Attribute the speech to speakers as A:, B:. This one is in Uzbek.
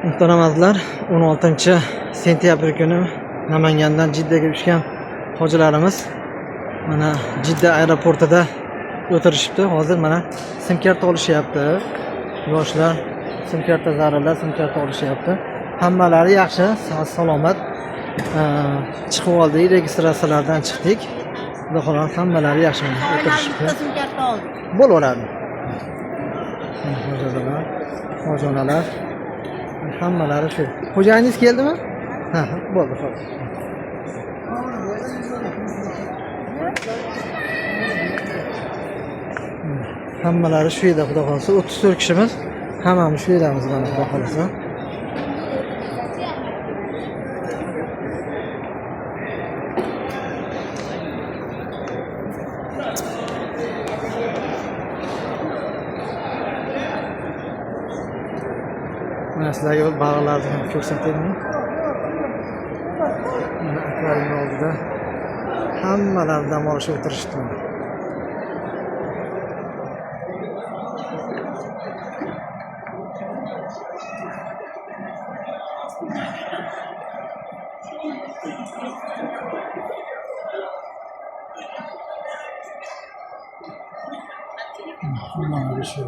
A: Muhtaram azizlar, 16 sentyabr kuni Namangandan Jiddaga uchgan hojilarimiz mana Jidda aeroportida o'tirishibdi. Hozir mana sim karta olishyapti. Yoshlar sim karta zararlar sim karta olishyapti. Hammalari yaxshi, salomat. Chiqib oldik, registratsiyalardan chiqdik. Xudo xohlasa hammalari yaxshi o'tirishibdi.
B: Sim karta oldik.
A: Bo'laveradi. Hojonalar hammalari shu. Xo'jayingiz keldimi? Ha, bo'ldi, xo'p. Hammalari shu yerda, xudo xolasa 34 kishimiz. Hammamiz shu yerdamiz, mana xudo xolasa. Mana sizlarga baliqlarni ham ko'rsataymi? Mana akvarium oldida hammalari dam olishga o'tirishdi. Mana shu